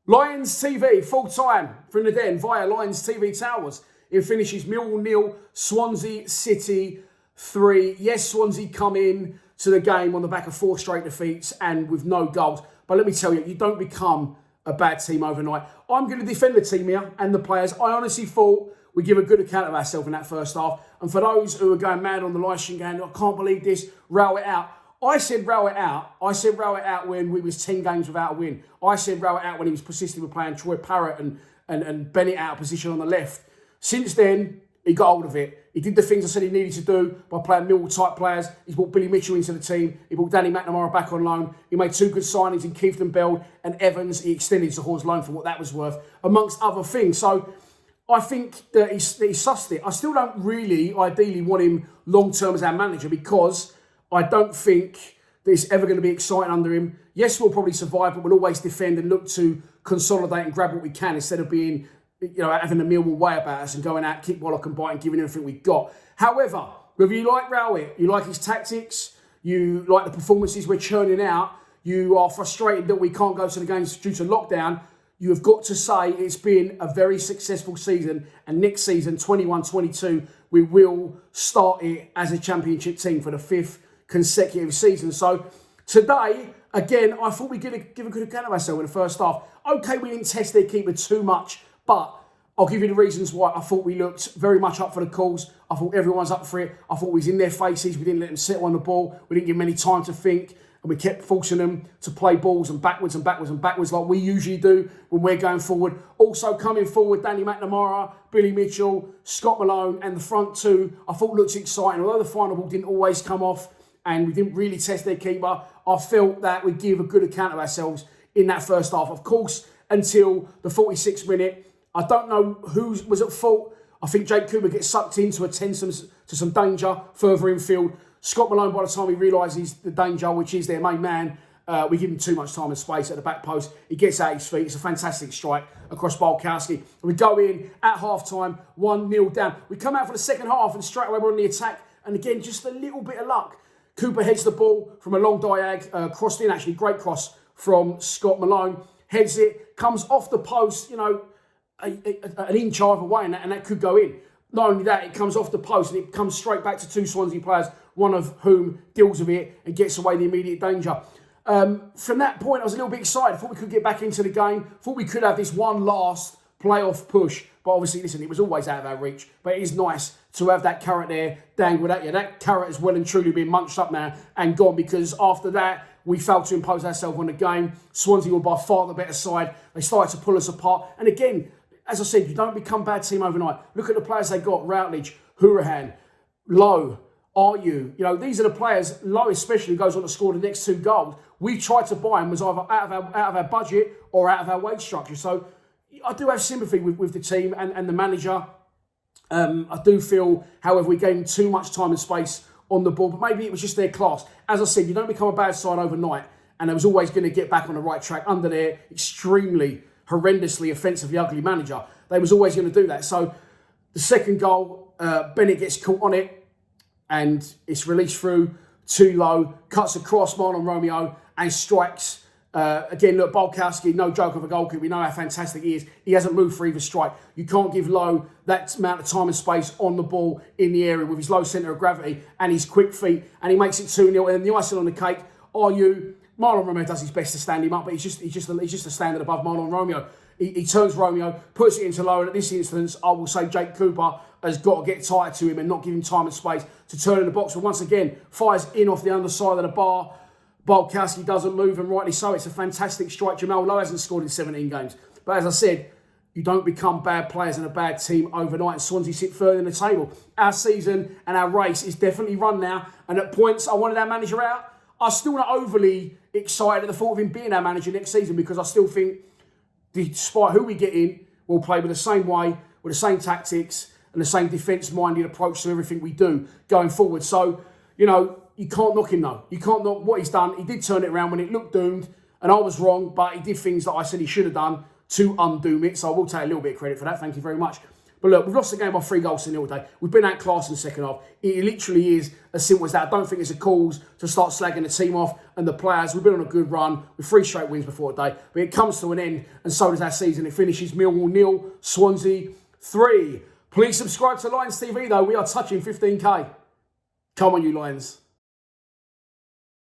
Lions TV, full time from the den via Lions TV Towers. It finishes Millwall 0, Swansea City 3. Yes, Swansea come in to the game on the back of 4 straight defeats and with no goals. But let me tell you, you don't become a bad team overnight. I'm going to defend the team here and the players. I honestly thought we give a good account of ourselves in that first half. And for those who are going mad on the live stream going, I can't believe this, row it out. I said row it out. I said row it out when we was 10 games without a win. I said row it out when he was persistent with playing Troy Parrott and Bennett out of position on the left. Since then, he got hold of it. He did the things I said he needed to do by playing Millwall-type players. He's brought Billy Mitchell into the team. He brought Danny McNamara back on loan. He made 2 good signings in Keith and Bell and Evans. He extended Zahor's loan for what that was worth, amongst other things. So I think that he sussed it. I still don't really, ideally, want him long-term as our manager because I don't think that it's ever going to be exciting under him. Yes, we'll probably survive, but we'll always defend and look to consolidate and grab what we can instead of being, having the Millwall way about us and going out, kick, bollock and bite and giving everything we've got. However, whether you like Rowett, you like his tactics, you like the performances we're churning out, you are frustrated that we can't go to the games due to lockdown, you have got to say it's been a very successful season, and next season, 21-22, we will start it as a championship team for the 5th consecutive season. So today, again, I thought we could give a good account of ourselves in the first half. Okay, we didn't test their keeper too much, but I'll give you the reasons why. I thought we looked very much up for the calls. I thought everyone's up for it. I thought we was in their faces. We didn't let them sit on the ball. We didn't give them any time to think. And we kept forcing them to play balls and backwards and backwards and backwards like we usually do when we're going forward. Also coming forward, Danny McNamara, Billy Mitchell, Scott Malone and the front 2, I thought looked exciting. Although the final ball didn't always come off and we didn't really test their keeper, I felt that we'd give a good account of ourselves in that first half. Of course, until the 46th minute, I don't know who was at fault. I think Jake Cooper gets sucked in to attend to some danger further infield. Scott Malone, by the time he realises the danger, which is their main man, we give him too much time and space at the back post. He gets out his feet. It's a fantastic strike across Balkowski. And we go in at half-time, 1-0 down. We come out for the second half and straight away we're on the attack. And again, just a little bit of luck. Cooper heads the ball from a long diag, crossed in actually, great cross from Scott Malone. Heads it, comes off the post, an inch either way, and that could go in. Not only that, it comes off the post and it comes straight back to 2 Swansea players, one of whom deals with it and gets away the immediate danger. From that point, I was a little bit excited. Thought we could get back into the game. Thought we could have this one last playoff push. But obviously, listen, it was always out of our reach. But it is nice to have that carrot there dangled at you. That carrot has well and truly been munched up now and gone, because after that, we failed to impose ourselves on the game. Swansea were by far the better side. They started to pull us apart. And again, as I said, you don't become a bad team overnight. Look at the players they got. Routledge, Hourihan, Lowe, Ayew. These are the players. Lowe especially goes on to score the next 2 goals. We tried to buy him was either out of our budget or out of our wage structure. So I do have sympathy with the team and the manager. I do feel, however, we gave him too much time and space on the ball. But maybe it was just their class. As I said, you don't become a bad side overnight. And they was always going to get back on the right track under their extremely horrendously offensively ugly manager. They was always going to do that. So the second goal, Bennett gets caught on it and it's released through too low, cuts across Marlon Romeo and strikes. Again, look, Balkowski, no joke of a goalkeeper. We know how fantastic he is. He hasn't moved for either strike. You can't give Lowe that amount of time and space on the ball in the area with his low centre of gravity and his quick feet, and he makes it 2-0. And then the icing on the cake, Marlon Romeo does his best to stand him up, but he's just a standard above Marlon Romeo. He turns Romeo, puts it into Lowe, and at this instance, I will say Jake Cooper has got to get tight to him and not give him time and space to turn in the box. But once again, fires in off the underside of the bar. Balkowski doesn't move, and rightly so. It's a fantastic strike. Jamal Lowe hasn't scored in 17 games. But as I said, you don't become bad players and a bad team overnight. And Swansea sit third in the table. Our season and our race is definitely run now. And at points, I wanted our manager out. I'm still not overly excited at the thought of him being our manager next season, because I still think, despite who we get in, we'll play with the same way, with the same tactics and the same defence-minded approach to everything we do going forward. So, you can't knock him, though. You can't knock what he's done. He did turn it around when it looked doomed, and I was wrong, but he did things that I said he should have done to undoom it. So I will take a little bit of credit for that. Thank you very much. But But look, we've lost the game by 3-0 day. We've been outclassed in the second half. It literally is as simple as that. I don't think it's a cause to start slagging the team off and the players. We've been on a good run with 3 straight wins before the day. But it comes to an end, and so does our season. It finishes Millwall 0, Swansea 3. Please subscribe to Lions TV, though. We are touching 15k. Come on, you Lions.